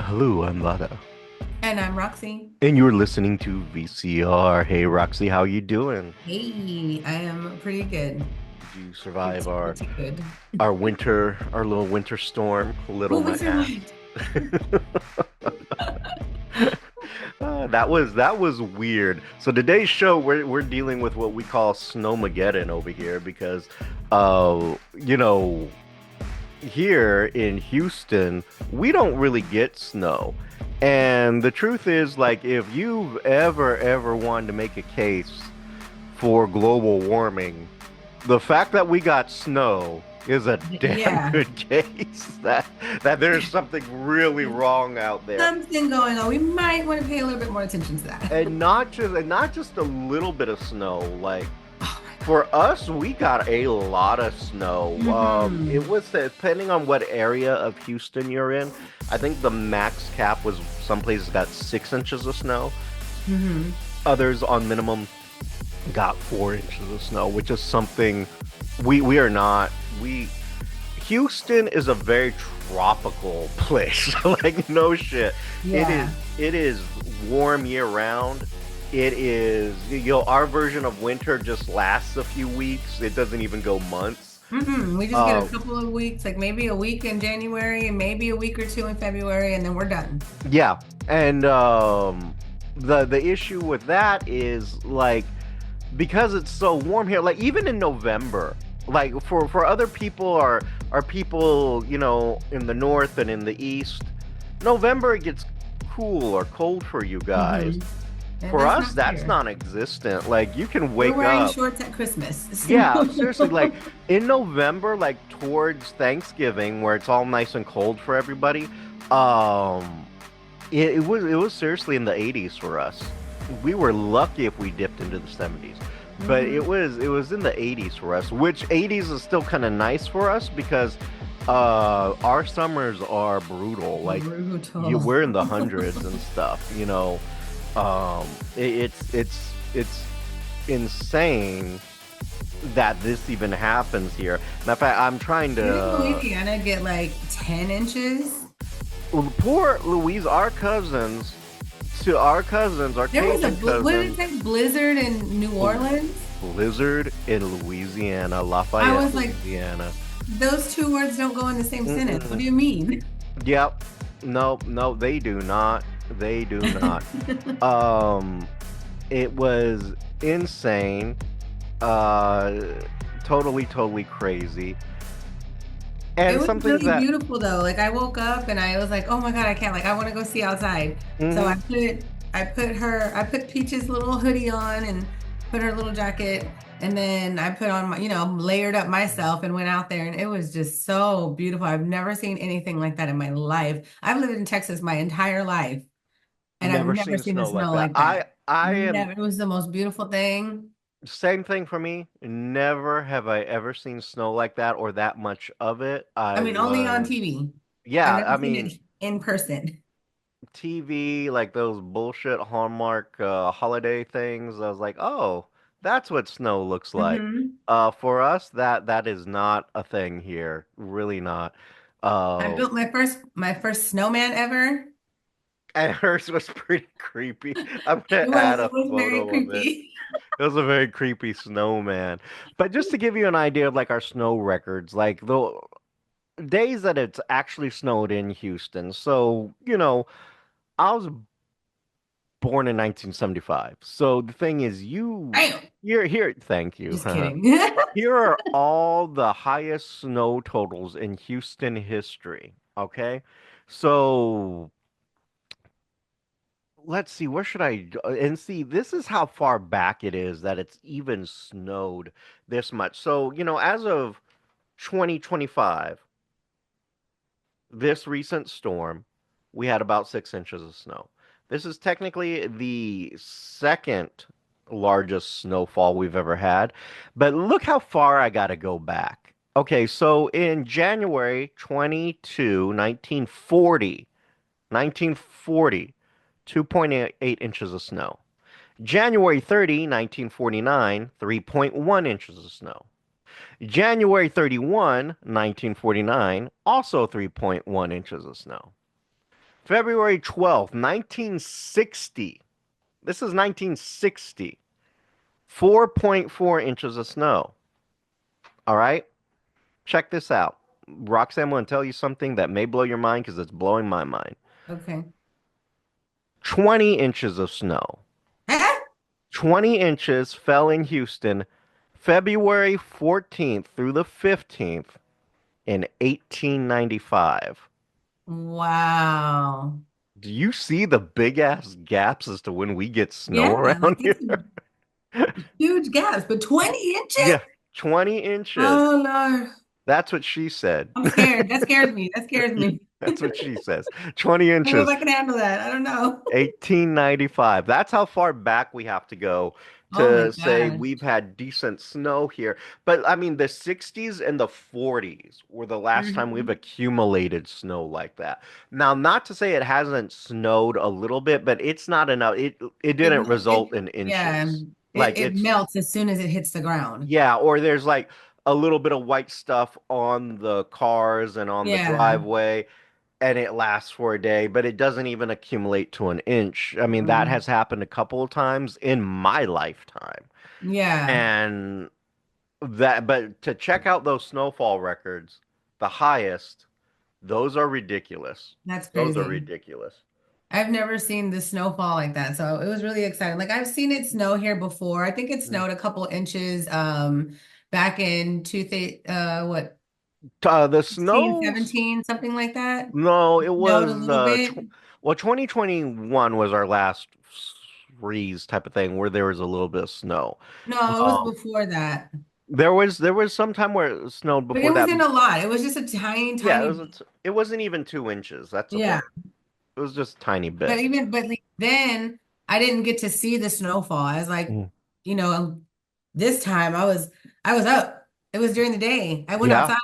Hello, I'm Vara, And I'm Roxy. and you're listening to VCR. Hey, Roxy, how you doing? Hey, I am pretty good. Did you survive our Pretty good. our winter, our little winter storm? Little Well, we my ass. survived. That was weird. So today's show, we're dealing with what we call Snowmageddon over here because, uh, you know, here in Houston, we don't really get snow. And the truth is, like, if you've ever wanted to make a case for global warming, the fact that we got snow is a damn Yeah. good case that there's something really wrong out there. Something going on. We might want to pay a little bit more attention to that. And not just a little bit of snow, like Oh my for us, we got a lot of snow. God. It was depending on what area of Houston you're in. I think the max cap was some places got 6 inches of snow. Others on minimum got 4 inches of snow, which is something we are not. We Houston is a very tropical place. Like no shit. It is Yeah. it is warm year round. It is, our version of winter just lasts a few weeks. It doesn't even go months. We just get a Uh, couple of weeks, like maybe a week in January and maybe a week or two in February, and then we're done. yeah, and the issue with that is like because it's so warm here, like even in November, like for other people are people in the north and in the east, November it gets cool or cold for you guys. hmm And For that's us, not that's fair. non-existent. Like you can We're wake wearing up. shorts at Christmas. Yeah, seriously, like in November, like towards Thanksgiving, where it's all nice and cold for everybody, um, it was seriously in the 80s for us. We were lucky if we dipped into the 70s, but it hmm was it was in the 80s for us, which 80s is still kind of nice for us because our summers are brutal. Like Brutal. we're in the hundreds and stuff, um, it's insane that this even happens here. Matter of fact, I'm trying Didn't to. Louisiana get like 10 inches? Poor Louise, our There was Cajun what did it cousins, say? Blizzard in New Orleans? blizzard in Louisiana, I Lafayette, was like, Louisiana. those two words don't go in the same sentence. What Mm-mm. do you mean? Yep. No, no, they do not. They do not. Um, it was insane. Uh, totally crazy. It And was something really that. beautiful though. Like I woke up and I was like, "Oh my God, I can't. Like I want to go see outside." So Mhm. I put Peach's little hoodie on and put her little jacket, and then I put on my, layered up myself and went out there, and it was just so beautiful. I've never seen anything like that in my life. I've lived in Texas my entire life, and I've Never never seen seen the snow like snow that. like I that. I am Never. It was the most beautiful thing. same thing for me. Never have I ever seen snow like that or that much of it. I I mean, only on was TV. I've Yeah, never I seen mean it in person. TV like those bullshit Hallmark holiday things. I was like, "Oh, that's what snow looks like." hmm For us that is not a thing here. Really not. I Uh built my first snowman ever. and hers was pretty creepy. I'm gonna add It a was very photo of it. creepy. It was a very creepy snowman. But just to give you an idea of like our snow records, like the days that it's actually snowed in Houston. So, I was born in 1975. So the thing is Damn. you're here, thank you. Just kidding. Here are all the highest snow totals in Houston history, okay? So let's see, where should and see, this is how far back it is that it's even snowed this much. So, as of 2025, this recent storm, we had about 6 inches of snow. This is technically the second largest snowfall we've ever had, but look how far I got to go back. Okay, so in January 22, 1940, 2.8 inches of snow. January 30, 1949, 3.1 inches of snow. January 31, 1949, also 3.1 inches of snow. February 12th, 1960. This is 1960. 4.4 inches of snow. All right? Check this out. Roxanne, I'm going to tell you something that may blow your mind because it's blowing my mind. Okay. 20 inches of snow. Eh? 20 inches fell in Houston February 14th through the 15th in 1895. Wow. Do you see the big ass gaps as to when we get snow Yeah, like around it's here? huge gaps, but 20 inches? Yeah, 20 inches. Oh Lord. That's what she said. I'm scared. That scares me. That scares me. That's what she says. 20 I don't know if inches, I can handle that. I don't know. 1895. That's how far back we have to go Oh my to say gosh. we've had decent snow here. But I mean, the 60s and the 40s were the last time we've Mhm. accumulated snow like that. Now, not to say it hasn't snowed a little bit, but it's not enough. It didn't result in Yeah, inches. it, Like it it's melts as soon as it hits the ground. Yeah, or there's like a little bit of white stuff on the cars and on the Yeah. driveway, and it lasts for a day, but it doesn't even accumulate to an inch. I mean, that Mm. has happened a couple of times in my lifetime. Yeah. And but to check out those snowfall records, the highest, those are ridiculous. That's Those are crazy. ridiculous. I've never seen the snowfall like that. So it was really exciting. Like I've seen it snow here before. I think it Mm. snowed a couple inches back in what The 16, snows, 17, something like that. no, it Snowed a was little bit. well, 2021 was our last freeze type of thing where there was a little bit of snow. No, it was Um, before that. there was some time where it snowed But before it that. wasn't a lot. It was just a tiny, Yeah, tiny, it wasn't even 2 inches. That's okay. yeah. It was just a tiny But bit. like, then I didn't get to see the snowfall. I was like, Mm. this time I was up. It was during the day. I went Yeah. outside.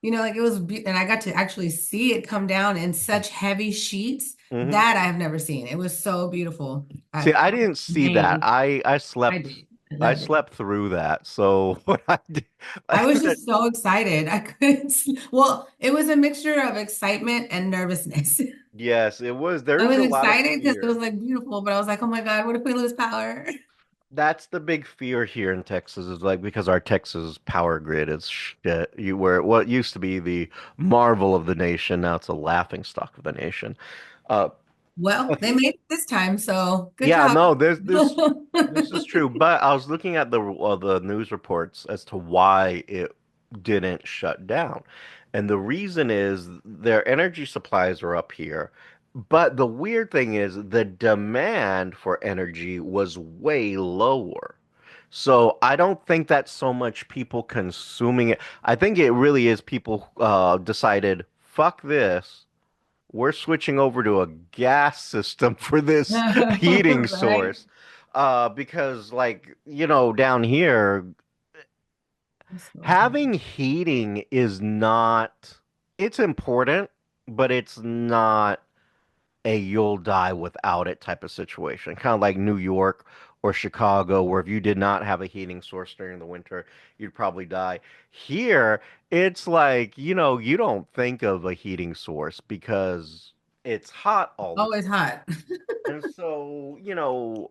Like it was, and I got to actually see it come down in such heavy sheets Hmm. that I have never seen. It was so beautiful. See, I didn't see that. Man, I I slept did. I I loved it. slept through that. So what I did, I was that, just so excited. I couldn't. Well, it was a mixture of excitement and nervousness. yes, it was. There I is was a lot of excited because it was fear. like beautiful, but I was like, oh my God, what if we lose power? That's the big fear here in Texas is like because our Texas power grid is shit. You were what used to be the marvel of the nation, now it's a laughing stock of the nation. Uh, Well, they made it this time, so good Yeah, job. no, this is true. But I was looking at the news reports as to why it didn't shut down, and the reason is their energy supplies are up here. But the weird thing is the demand for energy was way lower. So I don't think that's so much people consuming it. I think it really is people decided, fuck this. We're switching over to a gas system for this heating Right? source. Because down here, This smells good. having heating is not, it's important, but it's not a you'll die without it type of situation. Kind of like New York or Chicago, where if you did not have a heating source during the winter, you'd probably die. Here, it's like, you don't think of a heating source because it's hot all the Always time. hot. And so,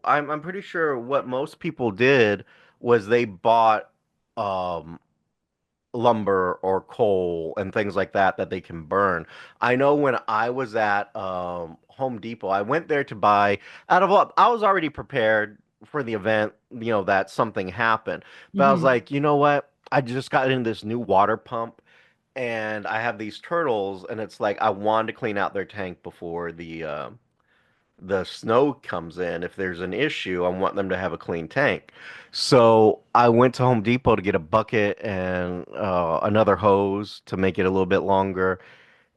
I'm pretty sure what most people did was they bought um lumber or coal and things like that they can burn. I know when I was at Home Depot, I went there to buy out of all, I was already prepared for the event, that something happened. But I was Hmm. like, you know what? I just got in this new water pump and I have these turtles and it's like I wanted to clean out their tank before the snow comes in. If there's an issue, I want them to have a clean tank. So I went to Home Depot to get a bucket and another hose to make it a little bit longer.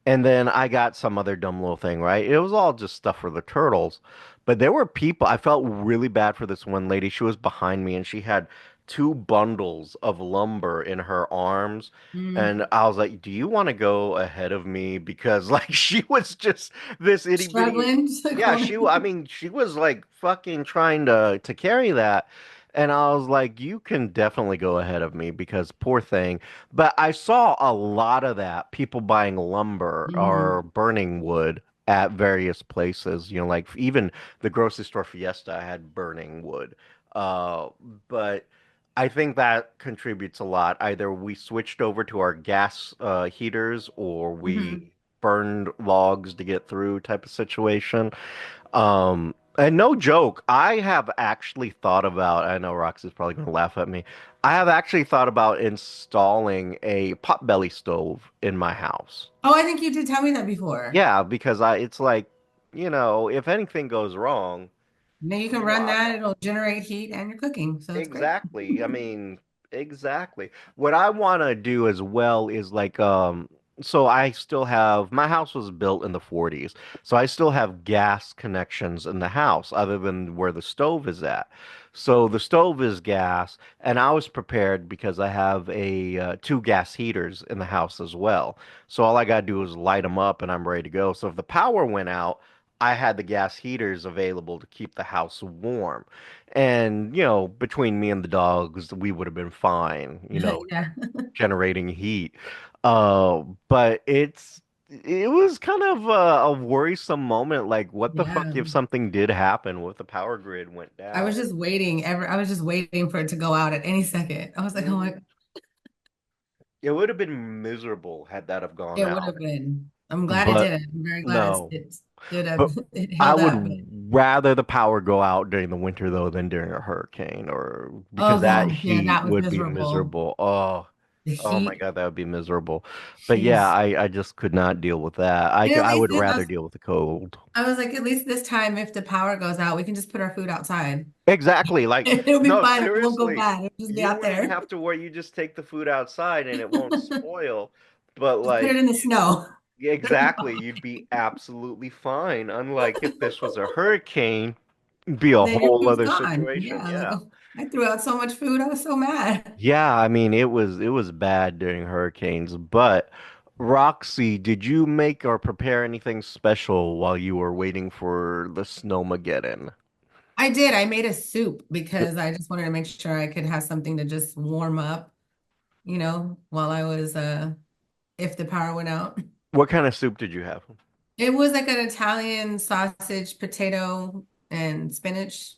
And then I got some other dumb little thing, right? It was all just stuff for the turtles. But there were people, I felt really bad for this one lady. She was behind me and she had two bundles of lumber in her arms. Mm. And I was like, do you want to go ahead of me? Because like she was just this itty bitty. Struggling. Just like, Yeah, oh I mean, she was like fucking trying to carry that. And I was like, you can definitely go ahead of me because poor thing. But I saw a lot of that, people buying lumber my. or burning wood at various places. You know, like even the grocery store Fiesta, I had burning wood. Uh, but I think that contributes a lot. Either we switched over to our gas heaters or Hmm. we burned logs to get through type of situation. And no joke, I have actually thought about, I know Roxy's probably going to laugh at me. I have actually thought about installing a potbelly stove in my house. Oh, I think you did tell me that before. Yeah, because it's like, if anything goes wrong, Now you can you know, run that, it'll generate heat and you're cooking. So it's great. exactly. I mean, exactly. What I want to do as well is like so I still have my house was built in the 40s. So I still have gas connections in the house other than where the stove is at. So the stove is gas and I was prepared because I have a two gas heaters in the house as well. So all I got to do is light them up and I'm ready to go. So if the power went out, I had the gas heaters available to keep the house warm. And, between me and the dogs, we would have been fine, Yeah. generating heat. But it was kind of a worrisome moment. Like, what the fuck Yeah. if something did happen with the power grid went I down? was just waiting I was just waiting for it to go out at any second. I was like, oh Mhm. my, It would have been miserable had that have gone it would out. have been. I'm glad it But didn't. I'm very glad no. it stood up. But It I held would up. rather the power go out during the winter though than during a hurricane or because Oh that gosh, yeah, heat that was would be miserable. miserable. Oh. The Oh my heat, God, that would be miserable. But yeah, jeez. I just could not deal with that. And at I least would rather deal with the cold. I was like, at least this time, if the power goes out, we can just put our food outside. Exactly. Like, It'll be no, fine. It won't go seriously, bad. It'll just be you out wouldn't there. have to worry. You just take the food outside and it won't spoil. But Just put it like, in the snow. exactly, you'd be absolutely fine. Unlike if this was a hurricane, it'd be a Then your whole food's other gone. situation. Yeah, like Yeah. oh, I threw out so much food. I was so mad. Yeah, I mean it was bad during hurricanes, but Roxy, did you make or prepare anything special while you were waiting for the Snowmageddon? I did. I made a soup because I just wanted to make sure I could have something to just warm up, while I was if the power went out. What kind of soup did you have? It was like an Italian sausage, potato, and spinach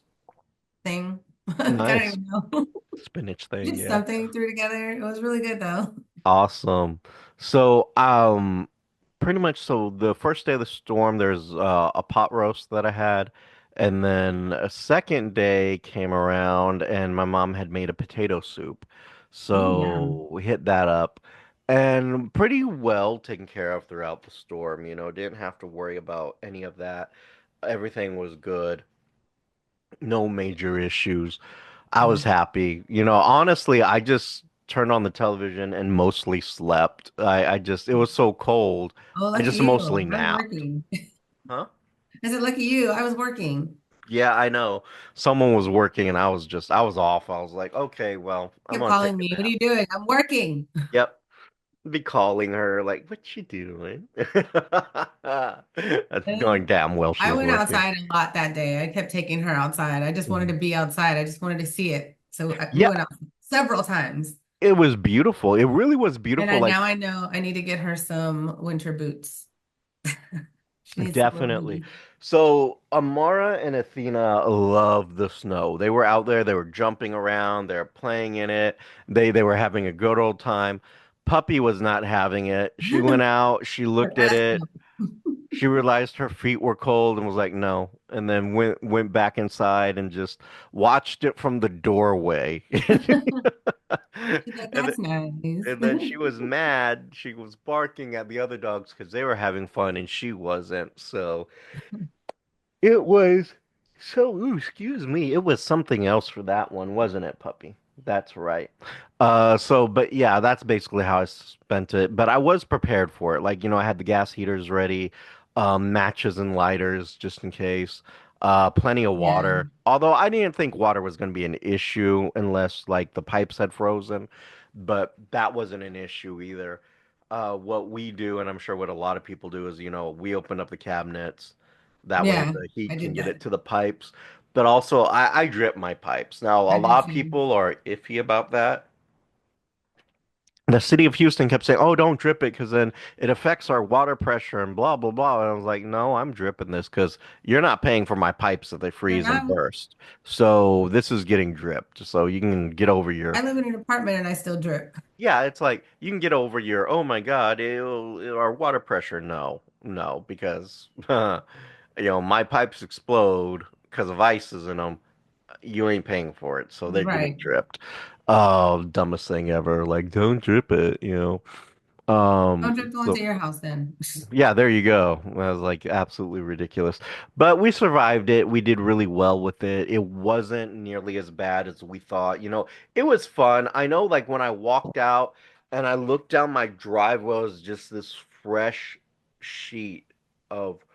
thing. I don't Nice even know. spinach thing, Just yeah. something threw together. It was really good though. Awesome. So, pretty much so the first day of the storm, there's a pot roast that I had, and then a second day came around and my mom had made a potato soup. Oh, yeah. So we hit that up and pretty well taken care of throughout the storm, didn't have to worry about any of that. Everything was good. No major issues. I was happy. Honestly, I just turned on the television and mostly slept. It was so cold. Oh, I lucky just you. mostly I was napped. working. Huh? I said, lucky you. I was working. Yeah, I know. Someone was working and I was off. I was like, okay, well, I'm Kept gonna take calling a me. What are nap. you doing? I'm working. Yep. Be calling her like, what you doing? That's And knowing damn well she I was went working. outside a lot that day. I kept taking her outside. I just wanted Mhm. to be outside. I just wanted to see it. So we Yeah, went out several times. it was beautiful. It really was And beautiful. Like now I know I need to get her some winter boots. She needs some little definitely. booties. So Amara and Athena love the snow. They were out there, they were jumping around, they were playing in it. They were having a good old time. Puppy was not having it. She went out, she But looked at that's it, she realized her feet were cold and was like, "No." And then went back inside and just watched it from the doorway. she's like, And that's nice. and then she was mad. She was barking at the other dogs because they were having fun and she wasn't. So it was ooh, excuse me. It was something else for that one, wasn't it, puppy? That's right. But yeah, that's basically how I spent it. But I was prepared for it. Like, I had the gas heaters ready, matches and lighters just in case. Plenty of Yeah. water. Although I didn't think water was going to be an issue unless like the pipes had frozen, but that wasn't an issue either. What we do, and I'm sure what a lot of people do, is we open up the cabinets. That way Yeah. the I heat can did get that. it to the pipes. But also, I drip my pipes. Now, a I do lot of too. people are iffy about that. the city of Houston kept saying, "Oh, don't drip it because then it affects our water pressure and blah blah blah." And I was like, "No, I'm dripping this because you're not paying for my pipes if they Like freeze and burst. So this is getting dripped. So you can get over I your live in an apartment and I still drip. yeah. It's like you can get over your oh my God, our water pressure. No, no, because my pipes explode because of ices in them. You ain't paying for it, so they're getting Right. dripped. Oh, dumbest thing ever. Like, don't drip it. Don't drip the ones So at your house then. yeah, there you go. That was like absolutely ridiculous. But we survived it. We did really well with it. It wasn't nearly as bad as we thought. It was fun. I know like when I walked out and I looked down my driveway, it was just this fresh sheet of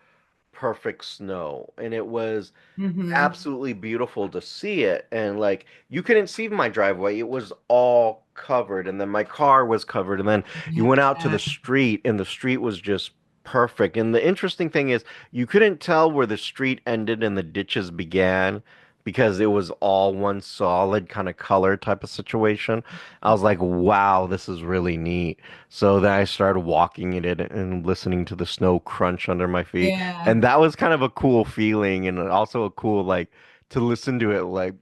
perfect snow. And it was Hmm. absolutely beautiful to see it. And like you couldn't see my driveway, it was all covered. And then my car was covered. And then you went out to the Yeah. street, and the street was just perfect. And the interesting thing is, you couldn't tell where the street ended and the ditches began because it was all one solid kind of color type of situation. I was like, wow, this is really neat. So then I started walking in it and listening to the snow crunch under my feet. Yeah. And that was kind of a cool feeling and also a cool like to listen to it like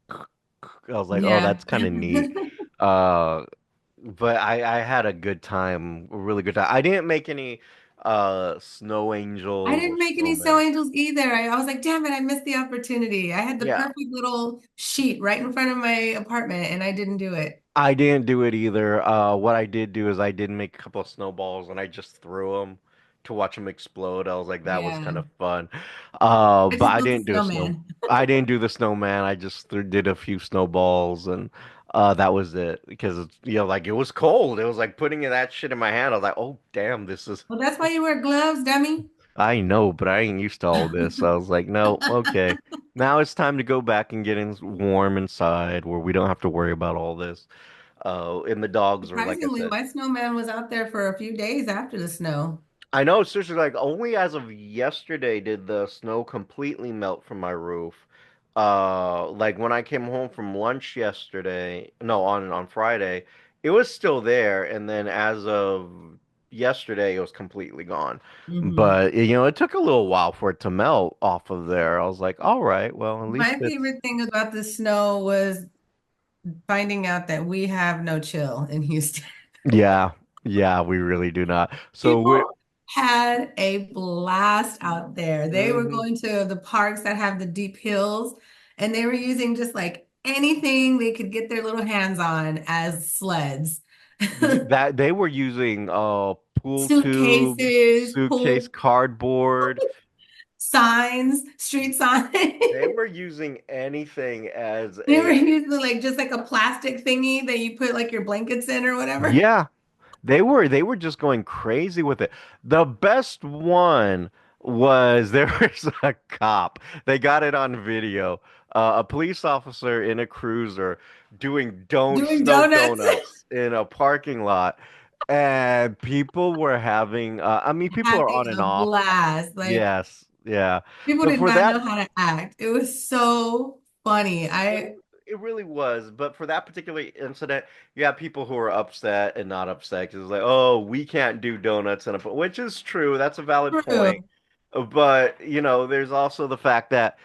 I was like, oh, Yeah. that's kind of neat. Uh but I had a good time, a really good time. I didn't make any snow I angels or didn't make any snow snowmen. angels either. I was like, damn it, I missed the opportunity. I had the Yeah. perfect little sheet right in front of my apartment and I didn't do it. I didn't do it either. What I did do is I did make a couple of snowballs and I just threw them to watch them explode. I was like, that was kind Yeah. of fun. I But just built a snowman. I didn't do the snowman. I just did a few snowballs and that was it because like it was cold. It was like putting that shit in my hand. I was like, oh damn, this is. Well, that's why you wear gloves, dummy. I know, but I ain't used to all this. So I was like, no, okay. Now it's time to go back and get in warm inside where we don't have to worry about all this. And the dogs are, like I Surprisingly, said, my snowman was out there for a few days after the snow. I know, seriously, like only as of yesterday did the snow completely melt from my roof. Like when I came home from lunch yesterday, no, on Friday, it was still there, and then as of yesterday, it was completely gone. Hmm. But it took a little while for it to melt off of there. I was like, all right, well, at least My it's favorite thing about the snow was finding out that we have no chill in Houston. yeah, yeah, we really do not. So we're People had a blast out there. They were mhm. going to the parks that have the deep hills, and they were using just like anything they could get their little hands on as sleds. That they were using pool tubes, Suitcases, suitcase pool cardboard. signs, street signs. They were using anything as They were a using like just like a plastic thingy that you put like your blankets in or whatever. yeah. They were just going crazy with it. The best one was there was a cop. They got it on video. A police officer in a cruiser doing don't Doing snow donuts, donuts in a parking lot. And people were having I mean people are having on and a off. blast. Like Yes, yeah. people But did for not know that how to act. It was so funny. it I it really was. But for that particular incident, you have people who are upset and not upset because it's like, oh, we can't do donuts in a, which is true. That's a valid point. true. But there's also the fact that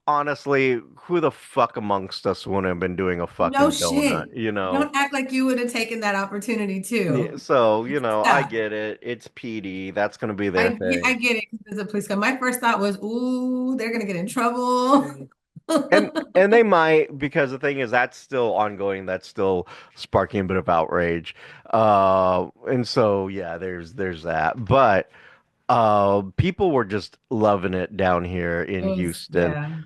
honestly, who the fuck amongst us wouldn't have been doing a No fucking donut? shit. Don't act like you would have taken that opportunity Yeah, too. so I Stop. get it. It's PD. That's gonna be their I thing. get it because a police car. My first thought was, ooh, they're gonna get in trouble. And they might because the thing is that's still ongoing. That's still sparking a bit of outrage. And so yeah, there's that. But people were just loving it down here It in was, Houston. yeah.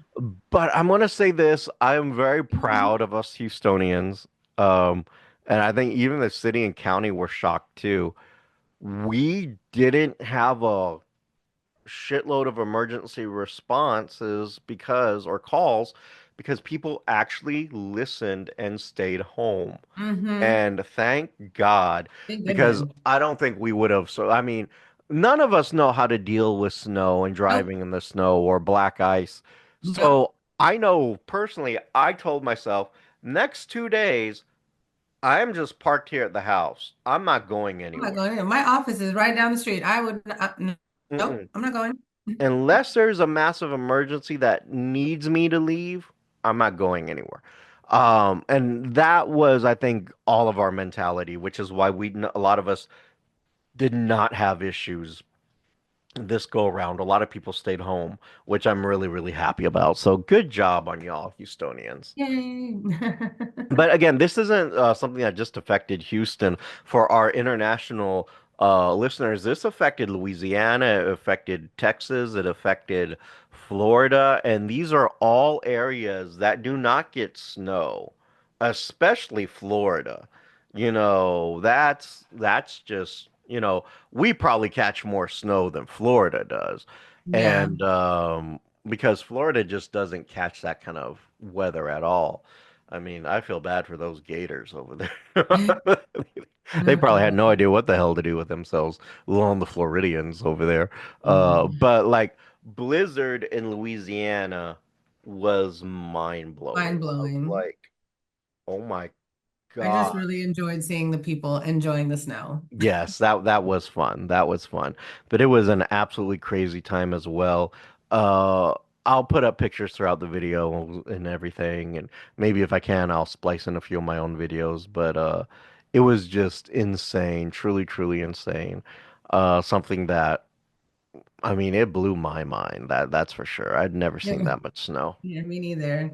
But I'm gonna say this, I am very proud of us Houstonians. Um, and I think even the city and county were shocked too. We didn't have a shitload of emergency responses or calls because people actually listened and stayed home. Mm-hmm. And thank God, Thank because goodness. I don't think we would have. So, I mean, none of us know how to deal with snow and Nope. driving in the snow or black ice. Nope. So, I know personally, I told myself next 2 days, I am just parked here at the house. I'm not going I'm not anywhere. going in. My office is right down the street. I would not, nope, Mm-mm. I'm not going. Unless there's a massive emergency that needs me to leave, I'm not going anywhere. And that was, I think, all of our mentality, which is why a lot of us did not have issues this go around. A lot of people stayed home, which I'm really, really happy about. So good job on y'all, Houstonians. Yay. But again, this isn't something that just affected Houston. For our international listeners, this affected Louisiana, it affected Texas, it affected Florida, and these are all areas that do not get snow, especially Florida. That's just, we probably catch more snow than Florida does. Yeah. And because Florida just doesn't catch that kind of weather at all. I mean, I feel bad for those gators over there. They probably had no idea what the hell to do with themselves, let alone the Floridians over there. But like blizzard in Louisiana was mind Mind blowing. I was blowing. like, oh my I just God. really enjoyed seeing the people enjoying the snow. Yes, that was fun. That was fun. But it was an absolutely crazy time as well. Uh, I'll put up pictures throughout the video and everything, and maybe if I can, I'll splice in a few of my own videos. But it was just insane, truly, truly insane. Something that I mean, it blew my mind. That's for sure. I'd never seen Yeah, that much snow. yeah, me neither.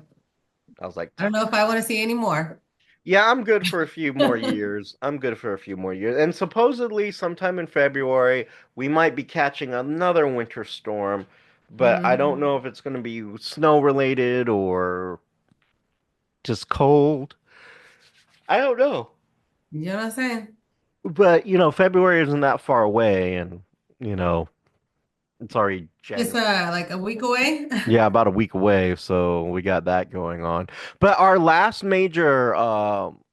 I was like, I don't know if I want to see any more. yeah, I'm good for a few more years. I'm good for a few more years. And supposedly, sometime in February, we might be catching another winter storm, but I don't know Mhm. if it's going to be snow related or just cold. I don't know. You know what I'm saying? But, February isn't that far away, and, you know, it's already It's January. like a week away. Yeah, about a week away, so we got that going on. But our last major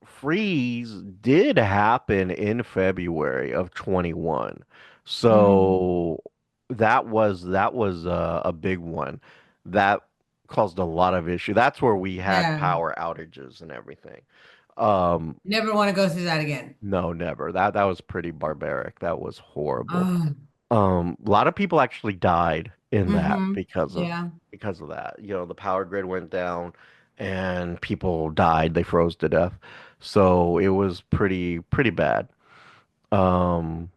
freeze did happen in February of 21. Mm, So that was a big one. That caused a lot of issue. That's where we had yeah. power outages and everything. Um, Never want to go through that again. no, never. That was pretty barbaric. That was horrible. Oh, A lot of people actually died in that mm-hmm. Yeah. because of that. The power grid went down and people died. They froze to death. So it was pretty bad. Um,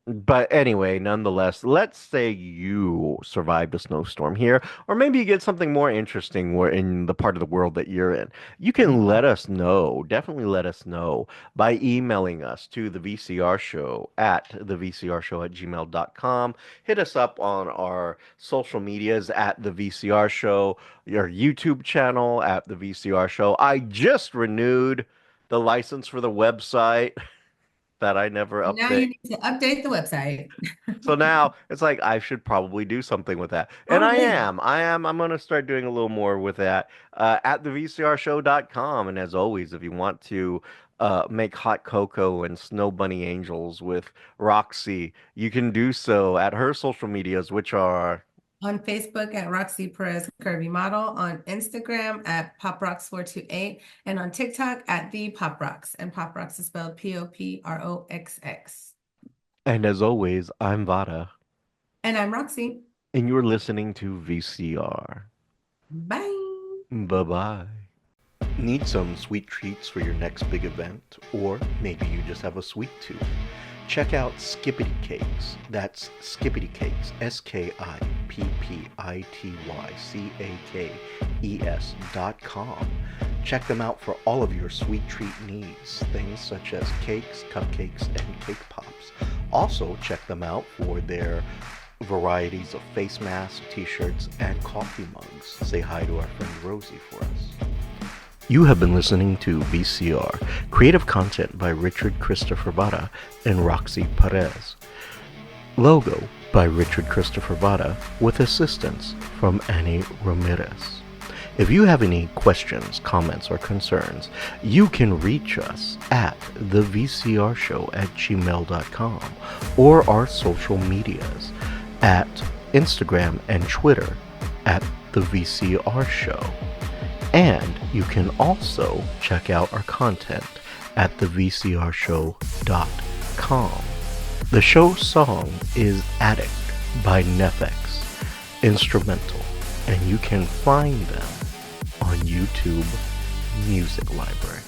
but anyway, nonetheless, let's say you survived a snowstorm here, or maybe you get something more interesting where in the part of the world that you're in. You can Mhm. let us know, definitely let us know by emailing us to the VCR show at the VCR show at gmail.com. Hit us up on our social medias at the VCR show, your YouTube channel at the VCR show. I just renewed the license for the website that I never And now you update. need to update the website. So now it's like I should probably do something with that. And Oh, I yeah. am. I'm going to start doing a little more with that at thevcrshow.com. And as always, if you want to make hot cocoa and snow bunny angels with Roxy, you can do so at her social medias, which are, On Facebook at Roxy Perez Curvy Model, on Instagram at PopRocks428, and on TikTok at the Pop Rocks. And Pop Rocks is spelled POPROXX. and as always, I'm Vada, And I'm Roxy. and you're listening to VCR. Bye. Bye bye. Need some sweet treats for your next big event? Or maybe you just have a sweet tooth? Check out Skippity Cakes. That's Skippity Cakes, SKIPPITYCAKES.com. Check them out for all of your sweet treat needs, things such as cakes, cupcakes, and cake pops. Also, check them out for their varieties of face masks, t-shirts, and coffee mugs. Say hi to our friend Rosie for us. You have been listening to VCR, creative content by Richard Christopher Vara and Roxy Perez. Logo by Richard Christopher Vara with assistance from Annie Ramirez. If you have any questions, comments, or concerns, you can reach us at thevcrshow at gmail.com or our social medias at Instagram and Twitter at the VCR Show. And you can also check out our content at thevcrshow.com. The show's song is Addict by Nefex, instrumental, and you can find them on YouTube Music Library.